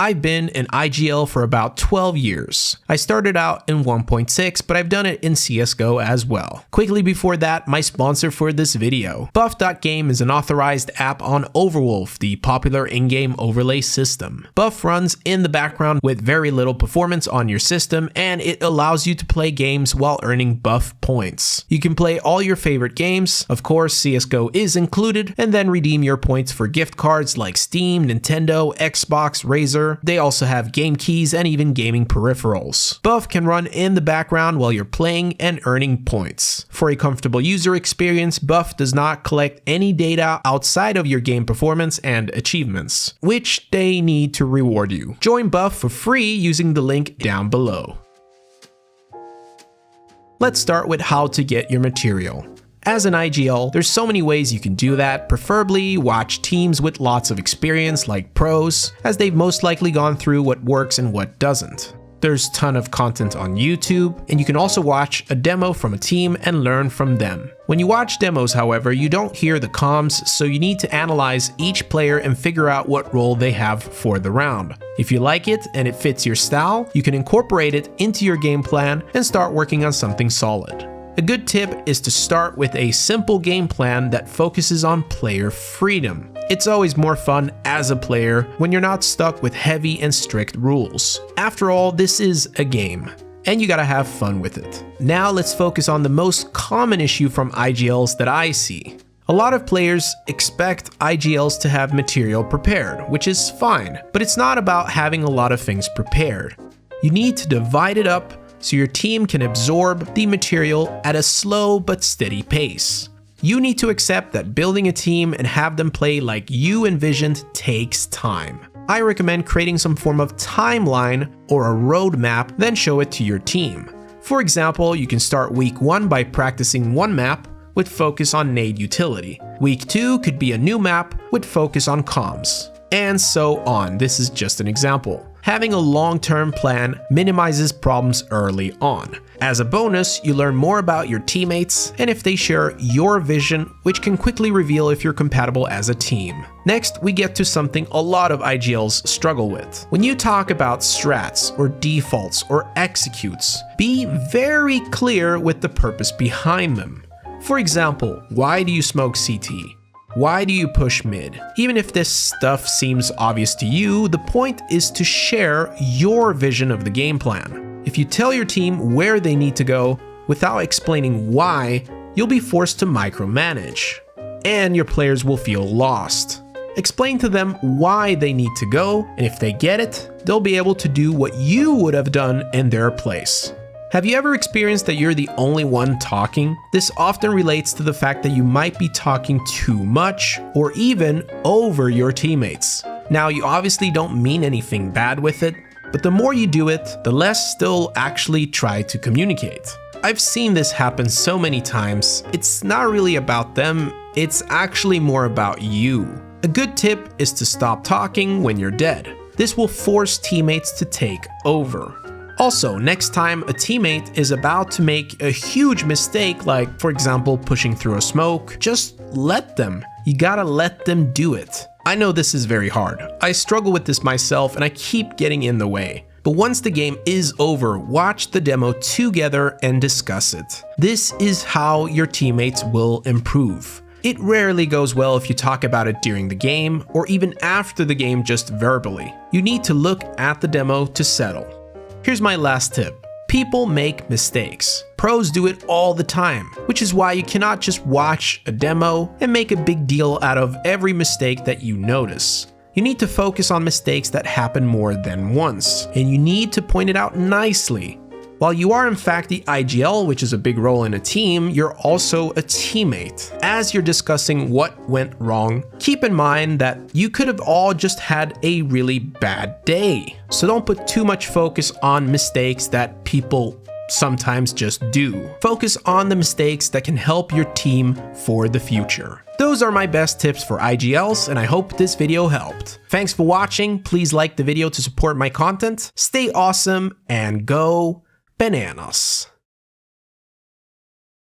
I've been in IGL for about 12 years. I started out in 1.6, but I've done it in CSGO as well. Quickly before that, my sponsor for this video. Buff.game is an authorized app on Overwolf, the popular in-game overlay system. Buff runs in the background with very little performance on your system, and it allows you to play games while earning buff points. You can play all your favorite games, of course CSGO is included, and then redeem your points for gift cards like Steam, Nintendo, Xbox, Razer. They also have game keys and even gaming peripherals. Buff can run in the background while you're playing and earning points. For a comfortable user experience, Buff does not collect any data outside of your game performance and achievements, which they need to reward you. Join Buff for free using the link down below. Let's start with how to get your material. As an IGL, there's so many ways you can do that, preferably watch teams with lots of experience like pros, as they've most likely gone through what works and what doesn't. There's a ton of content on YouTube, and you can also watch a demo from a team and learn from them. When you watch demos, however, you don't hear the comms, so you need to analyze each player and figure out what role they have for the round. If you like it and it fits your style, you can incorporate it into your game plan and start working on something solid. A good tip is to start with a simple game plan that focuses on player freedom. It's always more fun as a player when you're not stuck with heavy and strict rules. After all, this is a game, and you gotta have fun with it. Now let's focus on the most common issue from IGLs that I see. A lot of players expect IGLs to have material prepared, which is fine, but it's not about having a lot of things prepared. You need to divide it up so your team can absorb the material at a slow but steady pace. You need to accept that building a team and have them play like you envisioned takes time. I recommend creating some form of timeline or a roadmap, then show it to your team. For example, you can start week 1 by practicing one map with focus on nade utility. Week 2 could be a new map with focus on comms, and so on. This is just an example. Having a long-term plan minimizes problems early on. As a bonus, you learn more about your teammates and if they share your vision, which can quickly reveal if you're compatible as a team. Next, we get to something a lot of IGLs struggle with. When you talk about strats or defaults or executes, be very clear with the purpose behind them. For example, why do you smoke CT? Why do you push mid? Even if this stuff seems obvious to you, the point is to share your vision of the game plan. If you tell your team where they need to go without explaining why, you'll be forced to micromanage, and your players will feel lost. Explain to them why they need to go, and if they get it, they'll be able to do what you would have done in their place. Have you ever experienced that you're the only one talking? This often relates to the fact that you might be talking too much or even over your teammates. Now, you obviously don't mean anything bad with it, but the more you do it, the less they'll actually try to communicate. I've seen this happen so many times. It's not really about them, it's actually more about you. A good tip is to stop talking when you're dead. This will force teammates to take over. Also, next time a teammate is about to make a huge mistake, like for example pushing through a smoke, just let them. You gotta let them do it. I know this is very hard. I struggle with this myself and I keep getting in the way. But once the game is over, watch the demo together and discuss it. This is how your teammates will improve. It rarely goes well if you talk about it during the game or even after the game just verbally. You need to look at the demo to settle. Here's my last tip. People make mistakes. Pros do it all the time, which is why you cannot just watch a demo and make a big deal out of every mistake that you notice. You need to focus on mistakes that happen more than once, and you need to point it out nicely. While you are in fact the IGL, which is a big role in a team, you're also a teammate. As you're discussing what went wrong, keep in mind that you could have all just had a really bad day. So don't put too much focus on mistakes that people sometimes just do. Focus on the mistakes that can help your team for the future. Those are my best tips for IGLs, and I hope this video helped. Thanks for watching. Please like the video to support my content. Stay awesome and go bananas.